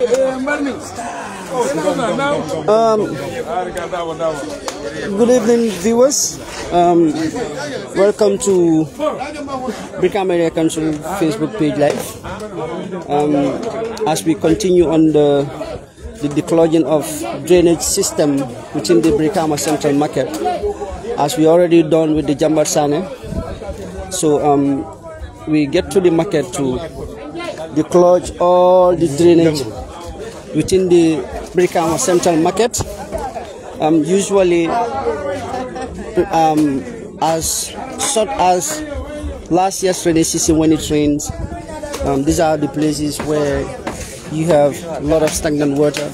Good evening, viewers. Welcome to Brikama Area Council Facebook page live. As we continue on the declogging of drainage system within the Brikama Central Market, as we already done with the 𝒂𝒏𝒏𝒂𝒏𝒏𝒆𝒍. So we get to the market to declog all the drainage within the Brikama Central Market. Usually as short as last year's rainy season when it rains, these are the places where you have a lot of stagnant water,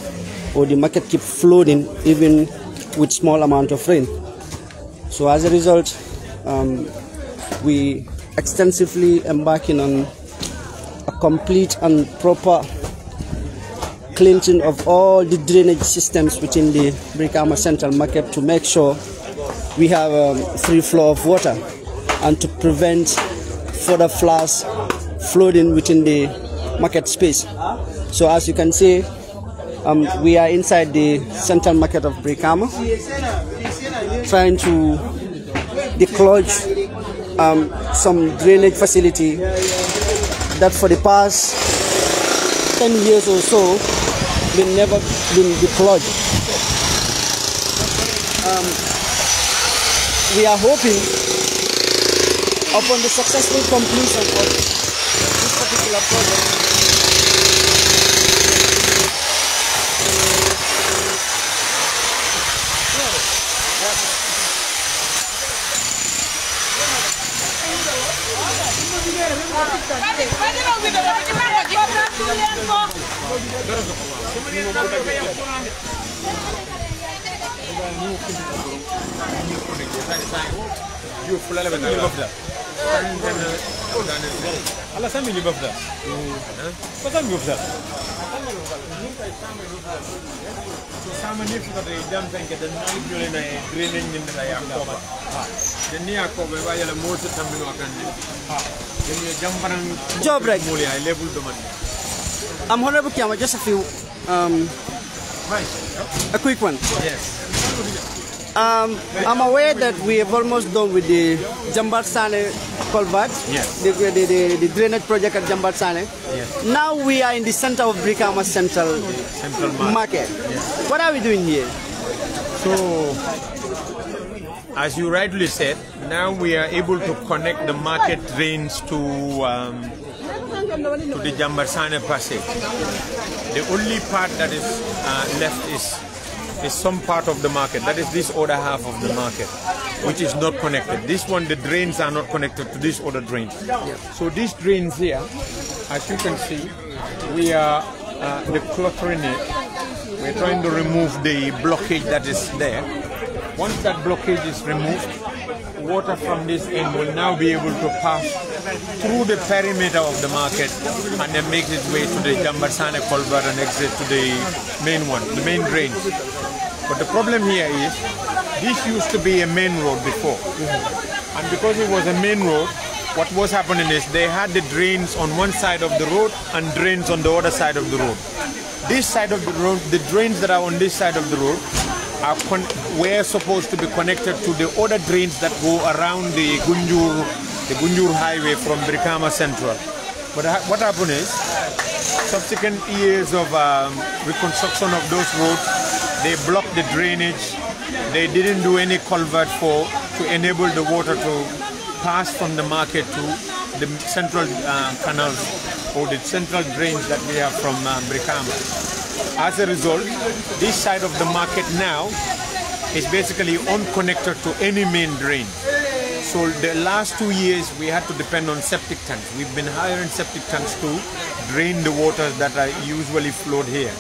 or the market keep flooding even with small amount of rain. So as a result, we extensively embarking on a complete and proper cleansing of all the drainage systems within the Brikama Central Market to make sure we have a free flow of water and to prevent further floods flooding within the market space. So as you can see, we are inside the Central Market of Brikama, trying to declog some drainage facility that for the past 10 years or so never been declogged. We are hoping upon the successful completion of this particular project, I'm Honorable Kiama, just a quick one. Yes. I'm aware that we have almost done with the 𝒂𝒏𝒏𝒂𝒏𝒏 culvert, yes, the drainage project at 𝒂𝒏𝒏𝒂𝒏𝒏. Yes. Now we are in the center of Brikama Central Market. Yes. What are we doing here? So, as you rightly said, now we are able to connect the market drains to the 𝒂𝒏𝒏𝒂𝒏𝒏 passage. The only part that is left is some part of the market, that is this other half of the market, which is not connected. This one, the drains are not connected to this other drains. So these drains here, as you can see, we are decluttering it. We're trying to remove the blockage that is there. Once that blockage is removed, water from this end will now be able to pass through the perimeter of the market and then makes its way to the 𝒂𝒏𝒏𝒂𝒏𝒏 culvert and exit to the main one, the main drains. But the problem here is, this used to be a main road before. And because it was a main road, what was happening is they had the drains on one side of the road and drains on the other side of the road. This side of the road, the drains that are on this side of the road were supposed to be connected to the other drains that go around the Gunjur highway from Brikama Central. But what happened is, subsequent years of reconstruction of those roads, they blocked the drainage. They didn't do any culvert to enable the water to pass from the market to the central canals or the central drains that we have from Brikama. As a result, this side of the market now is basically unconnected to any main drain. So the last 2 years we had to depend on septic tanks. We've been hiring septic tanks to drain the waters that are usually flowed here.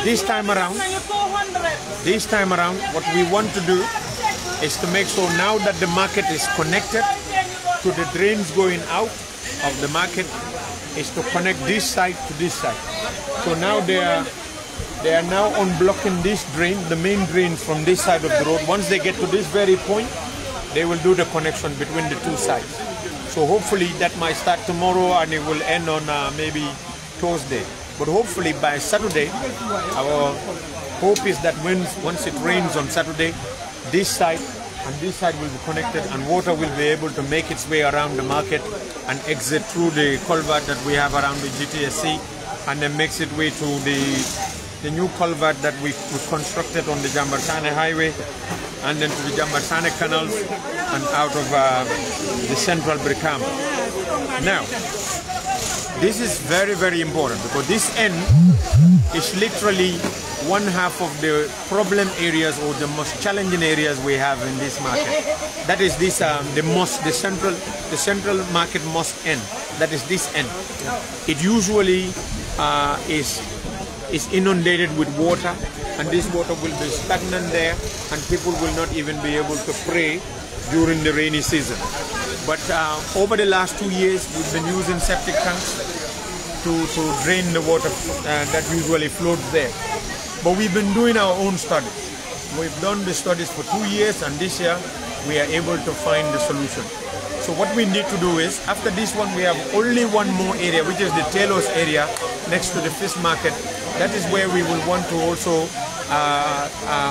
This time around, what we want to do is to make sure now that the market is connected to the drains going out of the market, is to connect this side to this side. So now they are now unblocking this drain, the main drains from this side of the road. Once they get to this very point, they will do the connection between the two sides. So hopefully that might start tomorrow and it will end on maybe Thursday. But hopefully by Saturday, our hope is that once it rains on Saturday, this side and this side will be connected, and water will be able to make its way around the market and exit through the culvert that we have around the GTSC, and then makes its way to the new culvert that we constructed on the Jambarsane Highway, and then to the Jambarsane canals and out of the central Brikama. Now, this is very, very important, because this end is literally one half of the problem areas or the most challenging areas we have in this market. That is this the central market mosque end. That is this end. It usually is inundated with water, and this water will be stagnant there, and people will not even be able to pray during the rainy season. But over the last 2 years, we've been using septic tanks to drain the water that usually floats there. But we've been doing our own studies. We've done the studies for 2 years, and this year we are able to find the solution. So what we need to do is, after this one, we have only one more area, which is the Telos area next to the fish market. That is where we will want to also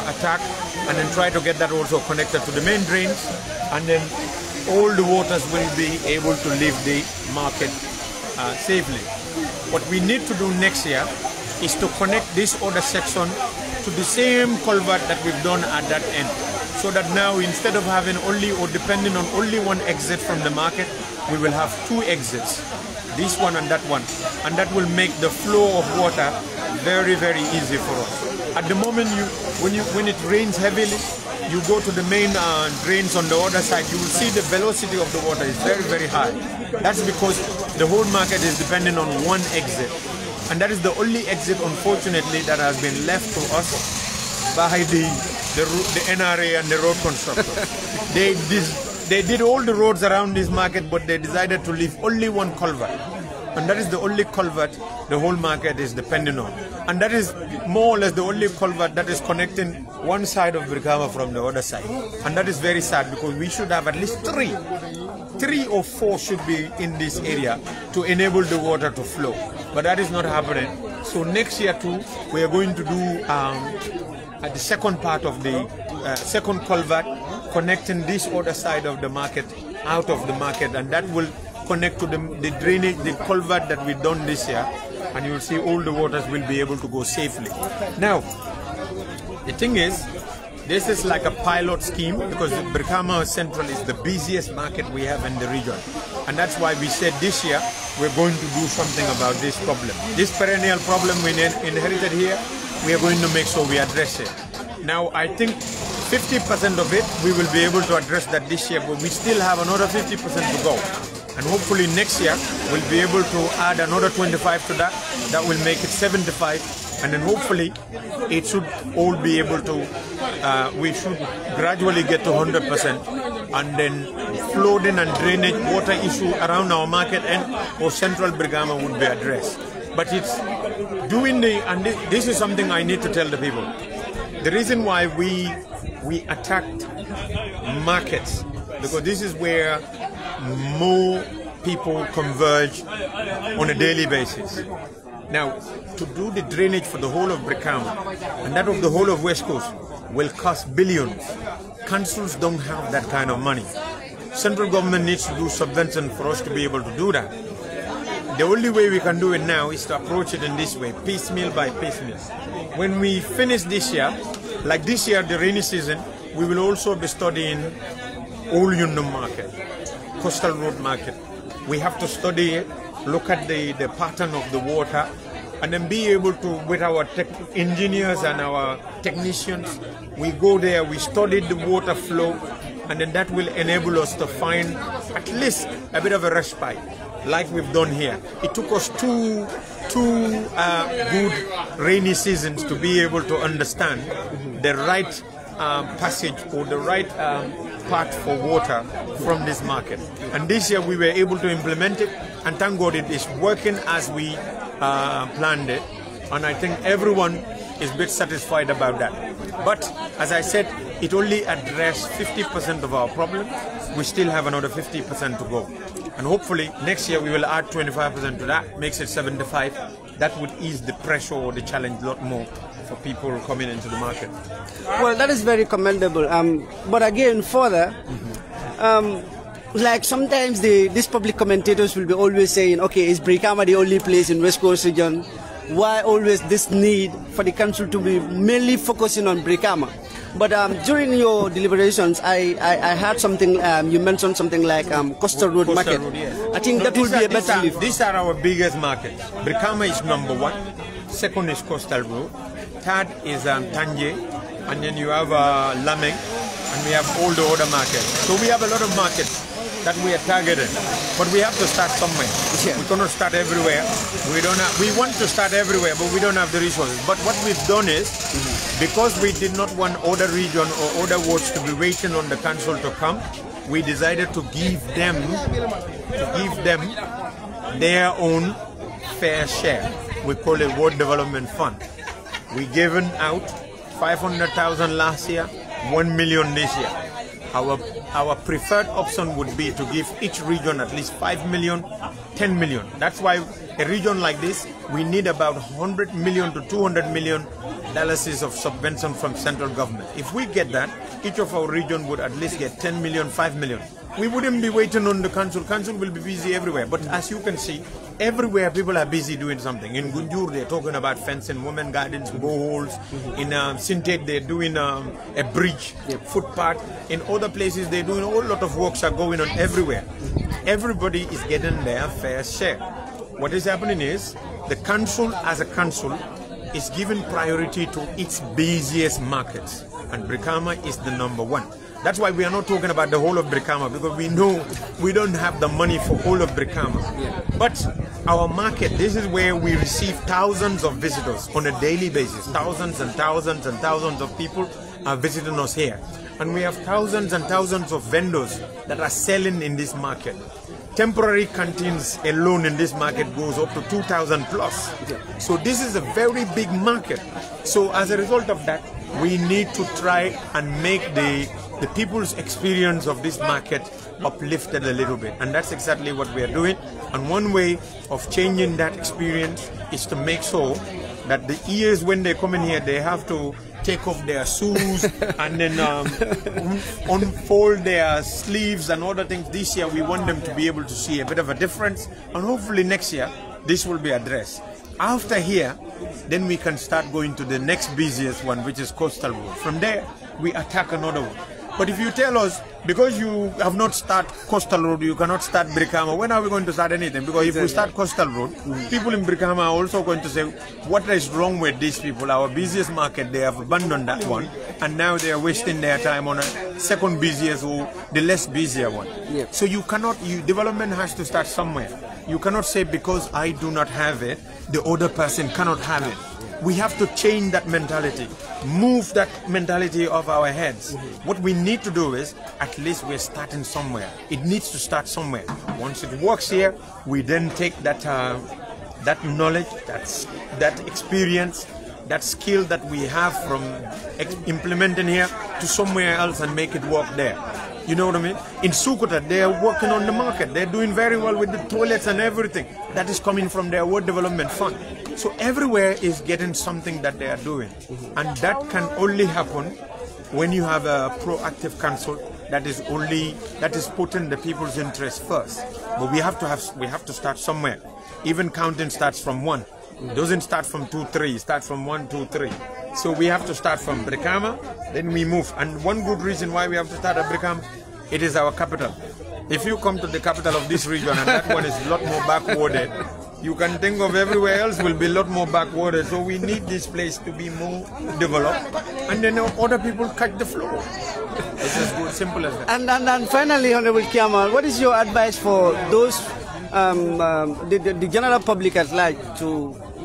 attack, and then try to get that also connected to the main drains, and then all the waters will be able to leave the market safely. What we need to do next year is to connect this other section to the same culvert that we've done at that end, so that now, instead of having only or depending on only one exit from the market, we will have 2 exits, this one and that one, and that will make the flow of water very, very easy for us. At the moment, when it rains heavily, you go to the main drains on the other side, you will see the velocity of the water is very, very high. That's because the whole market is dependent on one exit. And that is the only exit, unfortunately, that has been left to us by the NRA and the road constructors. They did all the roads around this market, but they decided to leave only one culvert. And that is the only culvert the whole market is dependent on. And that is more or less the only culvert that is connecting one side of Brikama from the other side. And that is very sad, because we should have at least 3 or 4 should be in this area to enable the water to flow. But that is not happening. So next year too, we are going to do at the second part of the second culvert, connecting this other side of the market out of the market, and that will connect to the drainage, the culvert that we've done this year, and you will see all the waters will be able to go safely. Now, the thing is, this is like a pilot scheme, because Brikama Central is the busiest market we have in the region. And that's why we said this year we're going to do something about this problem. This perennial problem we inherited here, we are going to make sure we address it. Now, I think 50% of it we will be able to address that this year, but we still have another 50% to go. And hopefully next year we'll be able to add another 25 to that. That will make it 75. And then hopefully it should all be able to, we should gradually get to 100%, and then flooding and drainage water issue around our market end or central Brikama would be addressed. But it's doing and this is something I need to tell the people. The reason why we attacked markets, because this is where more people converge on a daily basis. Now, to do the drainage for the whole of Brikama and that of the whole of Westcoast will cost billions. Councils don't have that kind of money. Central government needs to do subvention for us to be able to do that. The only way we can do it now is to approach it in this way, piecemeal by piecemeal. When we finish this year, like this year, the rainy season, we will also be studying Old Yundum Market, Coastal Road Market. We have to study it, look at the pattern of the water, and then be able to, with our engineers and our technicians, we go there, we study the water flow, and then that will enable us to find at least a bit of a respite, like we've done here. It took us two good rainy seasons to be able to understand the right passage or the right path for water from this market. And this year we were able to implement it, and thank God it is working as we planned it. And I think everyone is a bit satisfied about that. But as I said, it only addressed 50% of our problem. We still have another 50% to go. And hopefully next year we will add 25% to that, makes it 75. that would ease the pressure or the challenge a lot more for people coming into the market. Well, that is very commendable. But again, further, like sometimes these public commentators will be always saying, okay, is Brikama the only place in West Coast region? Why always this need for the council to be mainly focusing on Brikama? But during your deliberations, I heard something, you mentioned something like Coastal Road Market. Road, yes. I think that would be a better lift. These are our biggest markets. Brikama is number 1. Second is Coastal Road. Third is Tanje. And then you have Lameng. And we have all the other markets. So we have a lot of markets that we are targeting, but we have to start somewhere. Yeah. We cannot start everywhere. We want to start everywhere, but we don't have the resources. But what we've done is, because we did not want other region or other wards to be waiting on the council to come, we decided to give them their own fair share. We call it Ward Development Fund. We given out 500,000 last year, 1 million this year. Our preferred option would be to give each region at least 5 million, 10 million. That's why a region like this, we need about 100 million to 200 million dollars of subvention from central government. If we get that, each of our region would at least get 10 million, 5 million. We wouldn't be waiting on the council. Council will be busy everywhere. But as you can see, everywhere people are busy doing something. In Gunjur, they're talking about fencing, women gardens, boreholes. In Sintet, they're doing a bridge, footpath. In other places, they're doing a whole lot of works are going on everywhere. Everybody is getting their fair share. What is happening is, the council as a council is giving priority to its busiest markets. And Brikama is the number 1. That's why we are not talking about the whole of Brikama, because we know we don't have the money for all of Brikama. Yeah. But our market, this is where we receive thousands of visitors on a daily basis. Thousands and thousands and thousands of people are visiting us here. And we have thousands and thousands of vendors that are selling in this market. Temporary canteens alone in this market goes up to 2,000 plus. Yeah. So this is a very big market. So as a result of that, we need to try and make the people's experience of this market uplifted a little bit, and that's exactly what we are doing. And one way of changing that experience is to make sure that the ears, when they come in here, they have to take off their shoes and then unfold their sleeves and other things. This year we want them to be able to see a bit of a difference, and hopefully next year this will be addressed. After here, then we can start going to the next busiest one, which is Coastal Road. From there, we attack another one. But if you tell us, because you have not started Coastal Road, you cannot start Brikama, when are we going to start anything? Because if we start Coastal Road, people in Brikama are also going to say, what is wrong with these people? Our busiest market, they have abandoned that one, and now they are wasting their time on a second busiest or the less busier one. Yep. So you cannot, development has to start somewhere. You cannot say, because I do not have it, the other person cannot have it. We have to change that mentality, move that mentality off our heads. What we need to do is, at least we're starting somewhere. It needs to start somewhere. Once it works here, we then take that that knowledge, that experience, that skill that we have from implementing here to somewhere else and make it work there. You know what I mean? In 𝒐𝒊𝒏, they are working on the market. They're doing very well with the toilets and everything. That is coming from their Ward Development Fund. So everywhere is getting something that they are doing. And that can only happen when you have a proactive council that is putting the people's interest first. But we have to start somewhere. Even counting starts from 1. It doesn't start from 2, 3. It starts from 1, 2, 3. So we have to start from Brikama, then we move. And one good reason why we have to start at Brikama, it is our capital. If you come to the capital of this region and that one is a lot more backwarded, you can think of everywhere else will be a lot more backwarded. So we need this place to be more developed, and then other people catch the flow. It's as good, simple as that. And finally, Honorable Kiamal, what is your advice for those the general public at large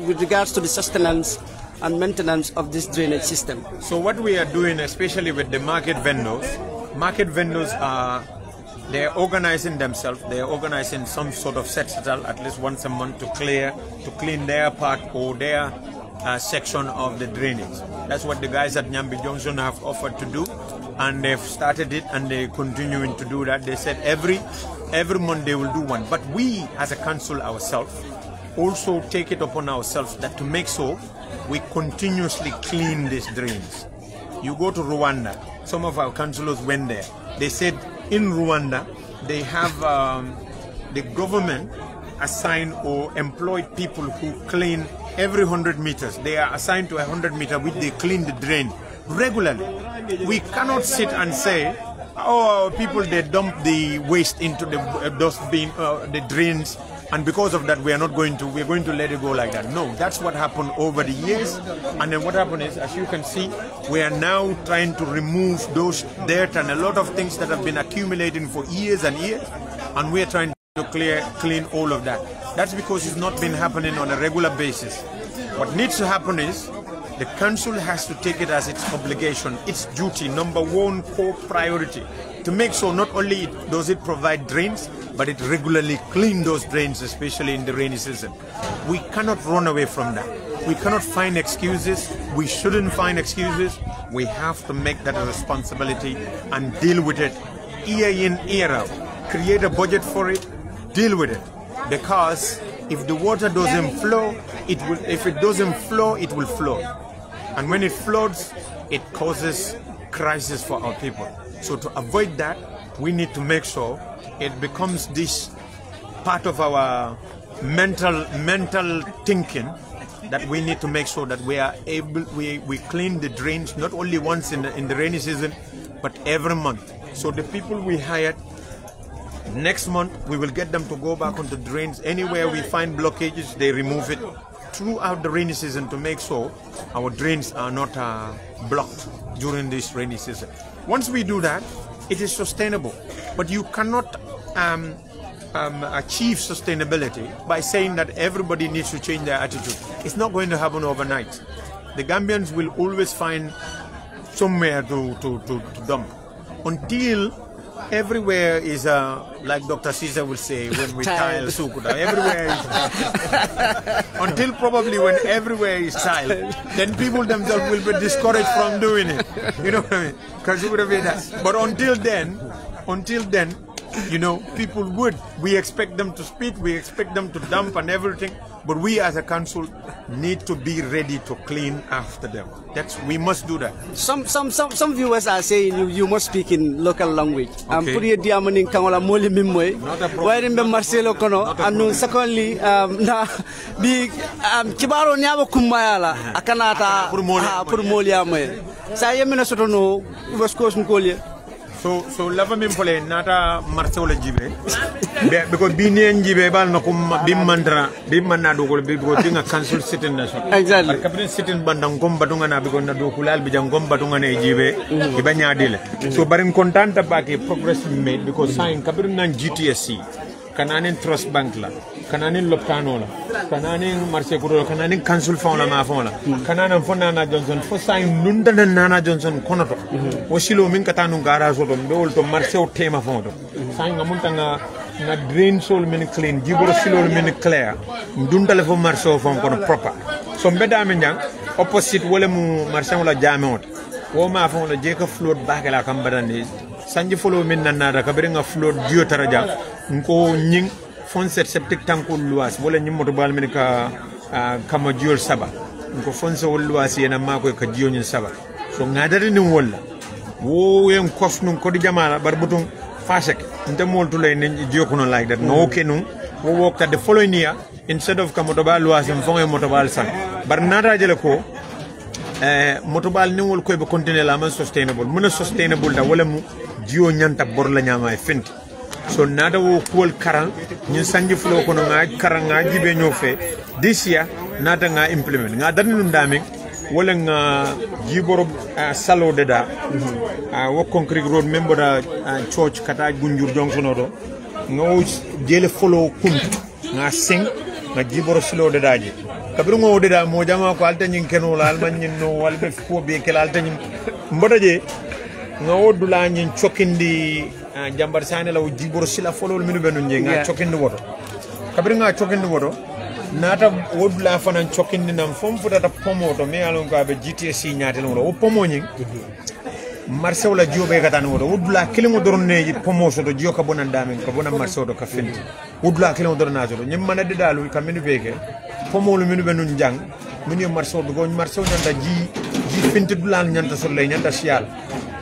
with regards to the sustenance and maintenance of this drainage system? So what we are doing, especially with the market vendors are, they're organizing themselves. They're organizing some sort of set-settle at least once a month to clean their part or their section of the drainage. That's what the guys at Nyambi Junction have offered to do, and they've started it and they're continuing to do that. They said every month they will do one. But we as a council ourselves, also take it upon ourselves that to make sure we continuously clean these drains. You go to Rwanda, some of our councillors went there. They said in Rwanda, they have the government assigned or employed people who clean every 100 meters. They are assigned to 100 meters, which they clean the drain regularly. We cannot sit and say, oh, people, they dump the waste into the dustbin, the drains, and because of that, we're going to let it go like that. No, that's what happened over the years. And then what happened is, as you can see, we are now trying to remove those dirt and a lot of things that have been accumulating for years and years, and we're trying to clean all of that. That's because it's not been happening on a regular basis. What needs to happen is, the council has to take it as its obligation, its duty, number one core priority, to make sure not only does it provide drains, but it regularly cleans those drains, especially in the rainy season. We cannot run away from that. We cannot find excuses. We shouldn't find excuses. We have to make that a responsibility and deal with it year in, year out. Create a budget for it, deal with it. Because if the water doesn't flow, it will. If it doesn't flow, it will flood. And when it floods, it causes crisis for our people. So to avoid that, we need to make sure it becomes this part of our mental thinking that we need to make sure that we are able, we clean the drains not only once in the rainy season, but every month. So the people we hired, next month we will get them to go back on the drains. Anywhere we find blockages, they remove it throughout the rainy season to make sure our drains are not blocked during this rainy season. Once we do that, it is sustainable. But you cannot achieve sustainability by saying that everybody needs to change their attitude. It's not going to happen overnight. The Gambians will always find somewhere to dump until everywhere is like Dr. Caesar will say when we tile Sukuta. Everywhere is until probably when everywhere is tiled, then people themselves will be discouraged from doing it. You know what I mean? Because it would have been that. But until then, you know, people would. We expect them to speak, we expect them to dump and everything, but we as a council need to be ready to clean after them. We must do that. Some viewers are saying you must speak in local language. Okay. Not a problem. Marcelo kono and secondly na bi kibaro nyabo kumayala akanata purmolia me. Saya menasoto no Westcoast nkolie. So lava min pole nata 𝒂𝒄𝒄𝒏 because bini njibe bal no kum bimmanna do ko because dinga council sitting nation exactly cabinet sitting bandang gom batunga na because na do kulal bi jangom batunga ne jibe ibanya dile so barin contenta baki progress made because sign cabinet nan GTSC kananen trust bank la kananen loptano la kananen marché ko kananen council fauna ma fauna kananen fonna na Johnson fo sign nunda nana Johnson konoto o silo min katanu garage to be to marché o tema fondo sign ngamunta nga drain sol min clean jiboro silo min clear ndundale fo marché o fon kono proper so mbeda men jang opposite wala mu marché wala jamot o ma fon la je ka float bakala kam badande sanji follow min nanada ka bere nga float dio taraja nko nying fonset septic tankul luas wala nyim moto bal min ka kama jiol saba nko fonse wol luas yena mako ka jiol nyin saba so ngadari ni wala wo yen kof nun ko di jamala barbutum fasek nte moltu lay ni jiokuno like that no kenum wo work at the following year instead of kama motobal luas en fonge motobal san bar nata jele ko motobal ni wol ko be continuer la man sustainable muna sustainable da wala mu jio nyanta bor la nyama e fenti so nada wo kuol karan ñun sanji flo ko nga karan nga jibe ñofe this year nada nga implement nga dan num dami wala nga jiboro salo deda wo concrete road member da church kata gunjur jongsono do nga jele folo kum nga sing nga jiboro salo deda ji kabru ngo deda mo jama ko alta nyin keno la alman nyin no walbe ko be kel alta nyin mboda je nga wodula nyin chokindi jambar sane la jiboro sila folol minu benu nga chokindi woto kabri nga chokindi woto nata wodula fanan chokindi nam fom futata pomoto me alon ko be GTSC nyatel mo o pomo nyin marché wala jio be katan wodo wudla kilimo dorne pomoso do jio ka bonan damen ko bonan marché do ka finti wudla kilimo dorna do nyim manade dalu kam min beke pomolu min be nun jang min yo marché do go marché nyanda ji finti dulal nyanta so lay nyanta sial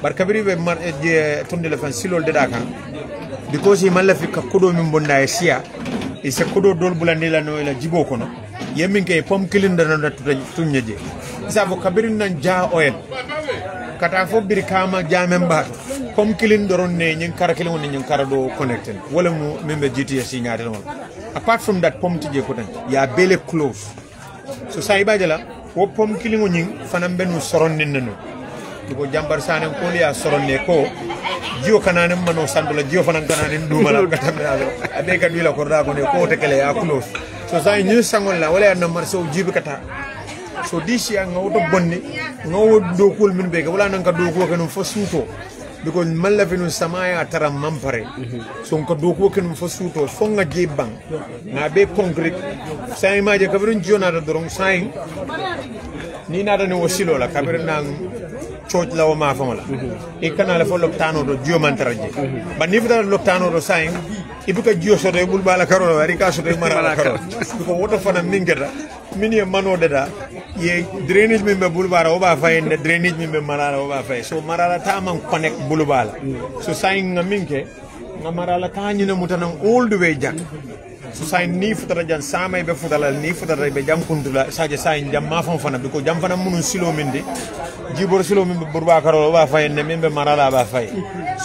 bar kabiri be mar je tonde le fan silol de dakan because he malla fi ka kodo min bonda e sia e se kodo dol bulandi la no la jibo kono yemin ke pom kilinda no tunyeje sabo kabiri nan ja oil kata fo Brikama jamen ba pom kilin doron ne nyin kara kilin woni nyin kara do connected wala mu membe GTS nyaade non apart from that pom tije ko tan ya bele close so sai bajala wo pom kilin woni fanam benu soron nin nanu ko jambar sanen ko ya soron ne ko jio kanane mano sandula jio fanan kanane dumala katambe abe ka dila ko da ko ne ko te kele ya close so sai nyu sangol la wala na marso jibi kata so this year ngawoto bonni ngawo do kul min be wala nan ka do ko kanum fo suto because malla finu samaya tara mampare so ko do ko kanum fo suto fo nga jebang na be concrete sai maje kabirun jona da dorong sai ni na da ne wasilo la kabirun nan choj la o ma fa mala e kana la fo loptano do jio mantaraje ba ni fita loptano do sai ibuka jio so de bulbala karo wari ka so de mara karo ko woto fana mingeta mini mano dada ye drainage min be bulbara o ba fay ne drainage min be marala o ba fay so marala ta man connect bulbala so saying ngaminke ngamarala ta nyina mutanan all the way jak so say ni futara jan samay be futala ni futara be jam kuntula saje say jam ma fon fana biko jam fana munun silo minde jibor silo min be burba karo o ba fay ne min be marala ba fay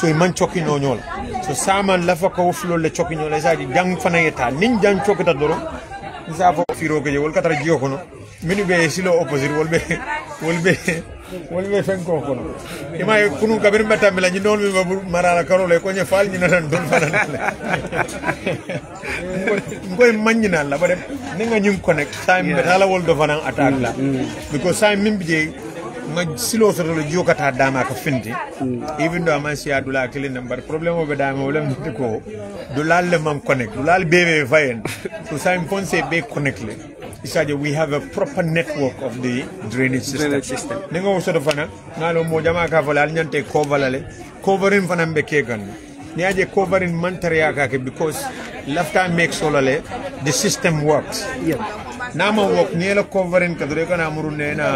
so man chokki no nyol so saman lafa ko fulo le chokki nyol saje jang fana yeta nin jang chokita doro isa fo firo ke wol katara jio kono minu be silo opposite wolbe fen ko kono ima kunu kabir meta mela ni non mi marala karole ko nya fal ni nan don fanale ngoy magnina la bare ni nga nyum connect time betala wol do fanan attack la because time min bije nga silo so do jio kata dama ka finti even though man si adula kilin number problem o be dama wala mi ko do lalle man connect do lal bebe fayen so time ponse be connect le isaje we have a proper network of the drainage system ningo so do fana ngalo mo jama ka fala nyante ko valale covering fana be kegan ni aje covering mantaria ka ke because lafta make solale the system works nama work ni la covering ka dore kana murune na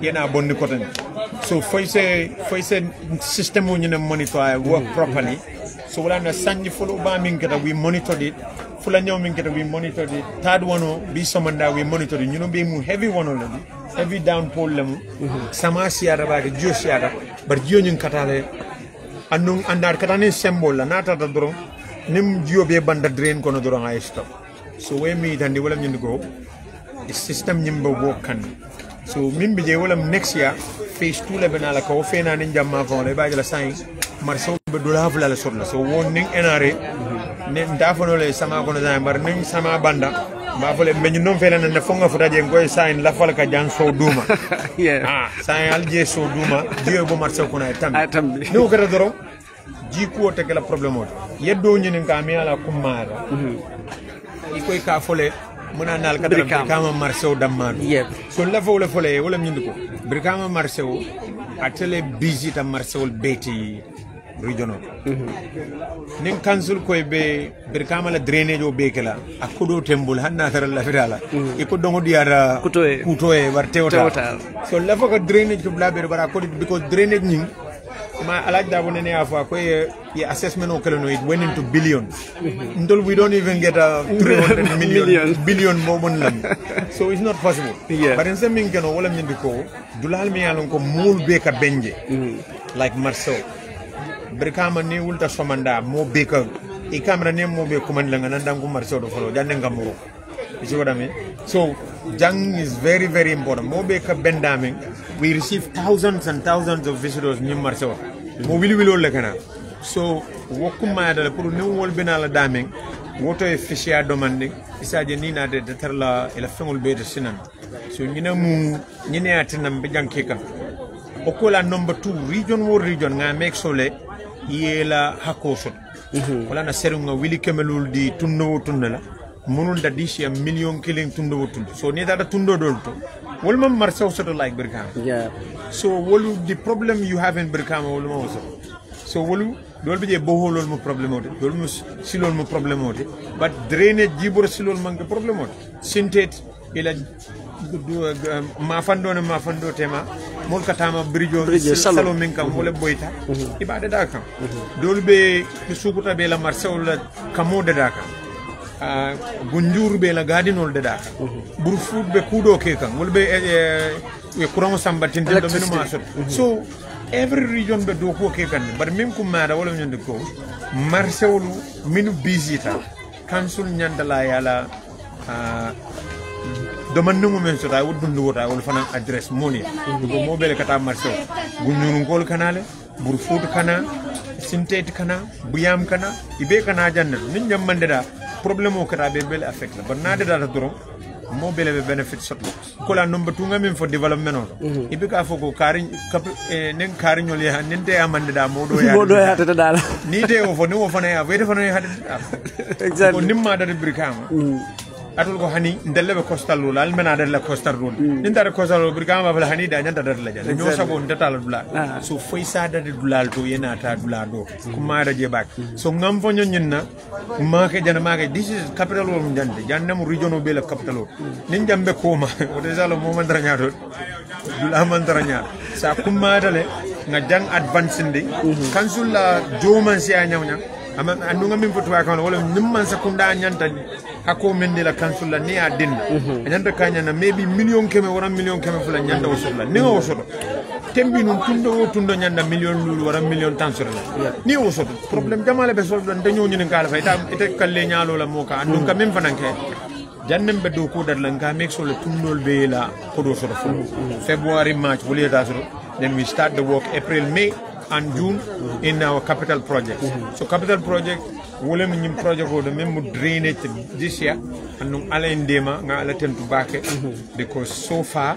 yena bonni kotan so foise system ni na monitor work properly so wala na sanji follow ba min kata we monitor it fula nyaw min kata we monitor it third one be somanda we monitor it you know be mu heavy one on heavy downpour lemu sama siara ba ke jo siara bar jio nyin kata le annun andar kata ni symbol la nata da doron nim jio be banda drain kono doron ay stop so we mi dandi wala nyin go system nyimba wokan so mimbi je wala next year phase 2 le benala ko fena ni jamma fon le ba jala sai marso be do la la sorla so wonning enare ne ndafono le sama kono zay bar ning sama banda ba fole be ñu non fena ne fonga futa je ngoy sai la fala ka jan so duma sai alje so duma dio bo marso kono ay tambi no kata doro ji ko te kala problème o yeddo ñu ni ka mi ala kumara ikoy ka fole muna nal kadara Brikama marsew damman so la fo la fole wala ñindi ko Brikama marsew atele visite marsew beti regional nin council koy be Brikama la drainage o be kala akudo tembul hanna tara la fitala iko dongo diara kutoe warte ota so la fo ko drainage ko blabe bara ko because drainage ñing ma alaj da bonene afa ko ye assessment o kala no it went into billions ndol we don't even get a 300 billion mo bon lam so it's not possible but in some min kano wala min ko dulal mi yalon ko mul be ka benje like marceau Brikama ni wulta somanda mo be ka e camera ne mo be ko man la ngana dangu marceau do folo jande ngamuro you see what I mean so jang is very very important mo be ka bendaming we receive thousands and thousands of visitors ni marceau mo wili le kana so wokuma dala pour ne wol benala daming woto e fichia demanding isaje ni na de terla ila fengol be de sinan so ñina mu ñine atinam be janke ka o ko la number 2 region nga make sole yela hakoso wala na serunga wili kemelul di tunno tunna la munun da dishia million killing tundo so ni da tundo dolto Wolma marse also like Brikama. Yeah. So the problem you have in Brikama wolma also. So dol be boholol mo problem ode. Dol mo silol mo problem ode. But drainage jibor silol manke problem ode. Sintet ila mafando tema mol katama bridge salo min kam wala boyta ibade da kam dol be sukuta be la marse wala kamode da kam gunjur be la gadinol de da kam burfut be kudo ke kam wala be e kuram sambatin de do menu masot so every region be do ko ke kan bar min kum mada wala nyande ko marse wala minu visita kansul nyandala yala doman numu men sota wud dundu wota wol fana address moni ko mobile kata marso gunyunu gol kanale burfut kana sintet kana buyam kana ibe kana janna nin jammande da problème o kata be bel affect la ban nade da doron mobile be benefit sot ko la number 2 ngamin for development on ibe ka foko kari nen kari nyol ya ninte amande da modo ya tata dala ni de o fo ni o fana ya wede fana ya exactly ko nimma da Brikama atul ko hani ndelle be coastal rule al mena dalla coastal rule ndare coastal rule Brikama bala hani da nyanta dalla ja nyo sabo ndata dula so foi sa da dulal to yena ta dula do kuma da je bak so ngam fo nyinna ma ke jana ma ke this is capital rule njande janna mu region be la capital rule nin jambe ko ma o de salo mo mandara nyaado dula mandara nya sa kuma dale nga jang advance ndi kansul la joman si anyawnya ama andunga min fotu wa kan wala nimman sakunda nyanta hako men de la council la ni adin nyanta kanya na maybe million keme wara million keme fula nyanta wosola ni wosodo tembi nun tundo nyanda million lulu wara million tansoro ni wosodo problem jamale be soldo dañu ñu ngala fay ta ite kalle nyaalo la moka andun ka même fananke jannem be do ko dar la nga make sure tundol be la kodo soro February March wala da soro then we start the work April May and June in our capital project. So capital project, wole min project o de même drainage this year and no ala indema nga ala tentu bake because so far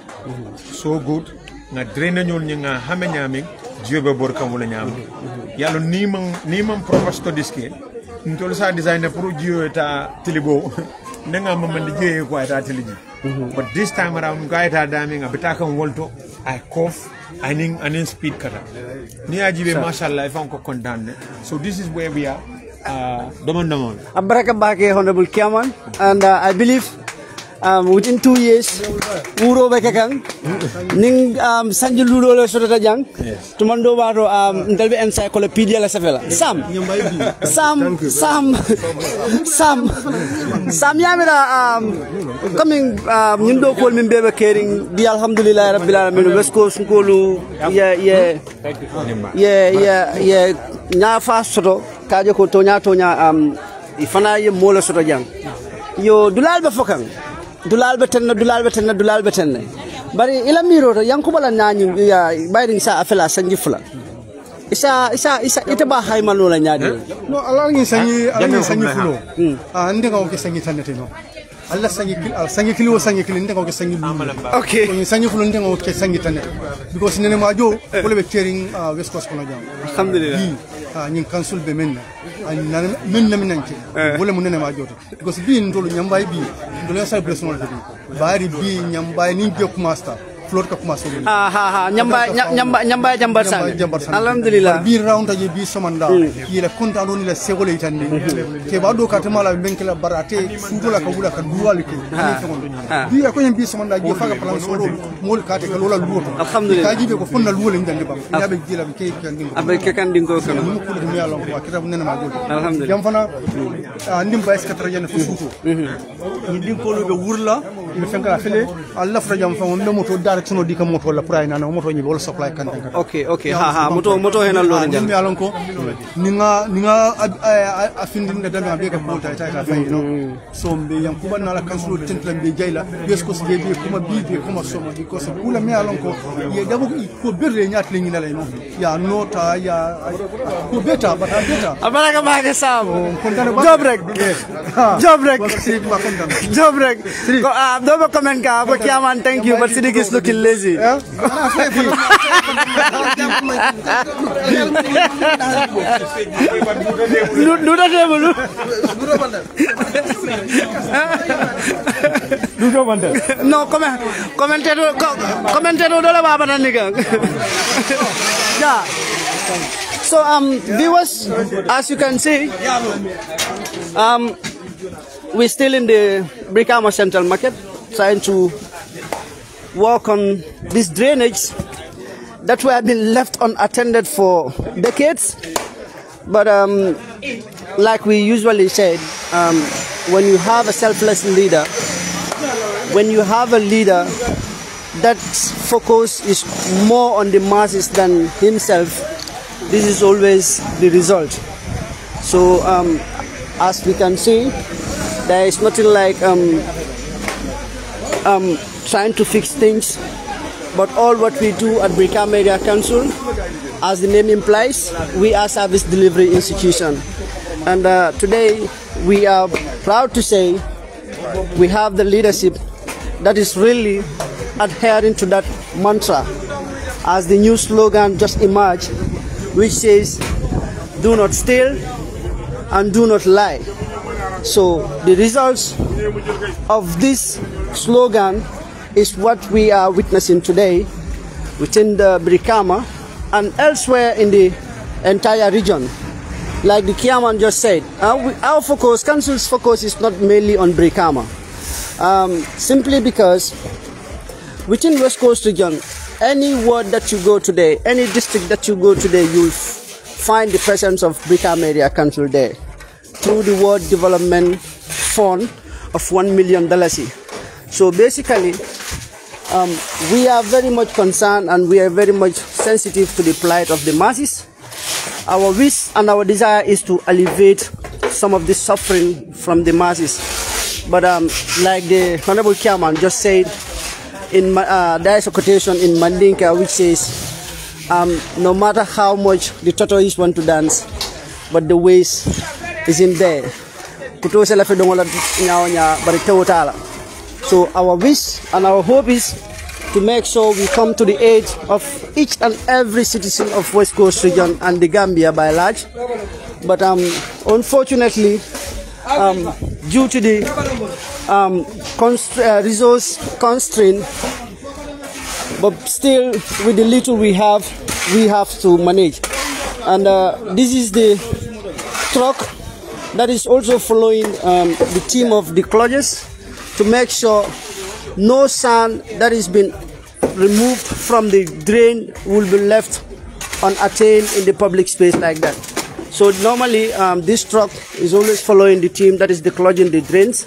so good nga drainage ñol nga xame ñami jiobe bor kam wala ñam yalla ni man proposto diske ntol sa design pour jio ta tilibo nga mamande jeye ko ta tiliji but this time around gaita dami nga bitakan wolto I cough anin speed kata ni ajibe mashallah if ko condemn so this is where we are domon abaraka bake honorable chairman and I believe within 2 years uro be kakang ning sanji lulo le sotata jang tumando waro ndalbe encyclopedia la safela sam yamira coming nyindo kol min bebe caring di alhamdulillah rabbil alamin Westcoast ngolu yeah nya fa soto kaje ko tonya ifana ye mola soto jang yo dulal be fokang dulal betenne bari ila miro to yankubala nani ya bayring sa afela sanji fula isa ita ba haymalo la nyaade no alangi sangi fulo ande ko ke sangi tanete no alla sangi kilo ndenge ko ke sangi okay ko sangi fulo ndenge ko ke sangi tanete because nene majo ko le be caring Westcoast kono jam alhamdulillah nyin council be menna menna minanke wala munene majo because bi ndolo nyambay bi ndolo sa personal bi bari bi nyambay ni je master floor ka kuma sori nyamba jambar sa alhamdulillah bi round aje bi somanda yela konta don la segole itande ke ba do ka tamala benkela barate fudola ka wula ka duwali ke bi ko bi somanda je faga plan soro mol ka te ka lola luwoto alhamdulillah ka jibe ko fonna luwole ndande bam yabe jila be ke kandingo abe ke kandingo kono mu ko dum yalla ko akita nena ma jodi alhamdulillah jam fana ndim ba eskatra yene fu futo ndim ko lo be wurla mi fenka fele alla fra jam fa on moto direction di ka moto la pray nana moto nyi wala supply kan okay ha moto henal lo njam mi alon ko ninga afindi nda dama be ka bolta ta fa no so mbe yam kuba na la kansulo tentla mbe jayla Westcoast be kuma bibe kuma so ma because kula mi alon ko ye dabo ko berre nyaat le ngi na lay no ya nota ya ko beta bata beta abaraka ba ke sam job rek do ba comment ka ko kiaman thank you but Sidik is looking lazy Nuda table No, commentator dole baba na nigga. Yeah. So viewers, as you can see, we're still in the Brikama Central Market, trying to work on this drainage that we have been left unattended for decades. But like we usually said, when you have a selfless leader, when you have a leader that's focus is more on the masses than himself, this is always the result. So as we can see, there is nothing like trying to fix things, but all what we do at Brikama Area Council, as the name implies, we are service delivery institution. And today we are proud to say we have the leadership that is really adhering to that mantra, as the new slogan just emerged, which says, do not steal and do not lie. So the results of this slogan is what we are witnessing today within the Brikama and elsewhere in the entire region. Like the chairman just said, our focus, council's focus is not mainly on Brikama. Simply because within West Coast region, any ward that you go today, any district that you go today, you'll find the presence of Brikama Area Council there through the Ward Development Fund of $1 million. So basically, we are very much concerned and we are very much sensitive to the plight of the masses. Our wish and our desire is to alleviate some of the suffering from the masses. But like the Honorable Chairman just said, there is a quotation in Mandinka which says, no matter how much the tortoise want to dance, but the waist is in there. So our wish and our hope is to make sure we come to the aid of each and every citizen of West Coast region and the Gambia by large. But unfortunately, due to the resource constraint, but still with the little we have to manage. And this is the truck that is also following the team of the 𝒂𝒄𝒄𝒏 to make sure no sand that has been removed from the drain will be left unattained in the public space like that. So normally this truck is always following the team that is 𝒂𝒂𝒏 the drains,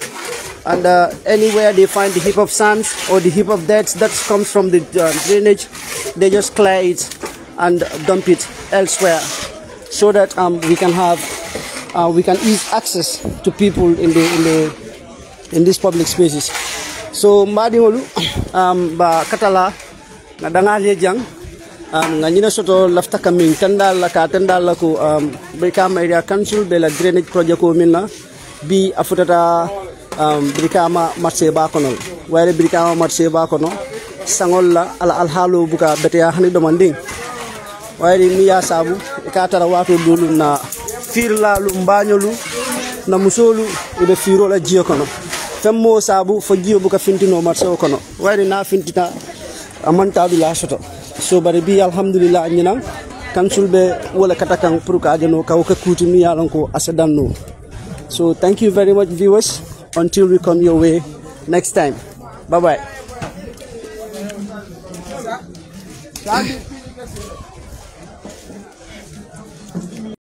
and anywhere they find the heap of sand or the heap of dirt that comes from the drainage, they just clear it and dump it elsewhere, so that we can ease access to people in these public spaces. So mbadiŋolu ba katala na dangali jang nga ñina soto lafta kamin tandal la ko Brikama Area Council be la drainage project ko minna bi afutata Brikama marché ba kono wayre Brikama marché ba kono sangol la ala alhaalo buka beteya hani domanding wayre mi ya sabu ka tara wato dolu na firla lu mbañolu na musolu ibe firo la jiyo kono femmo sabu fo jiyo buka fintino marché o kono wayre na fintita amantadu la soto. So bari bi alhamdulillah ñinang council be wala katakang pour ka jeno ka ko kuti mi yalan ko asadanno. So thank you very much viewers, until we come your way next time. Bye bye.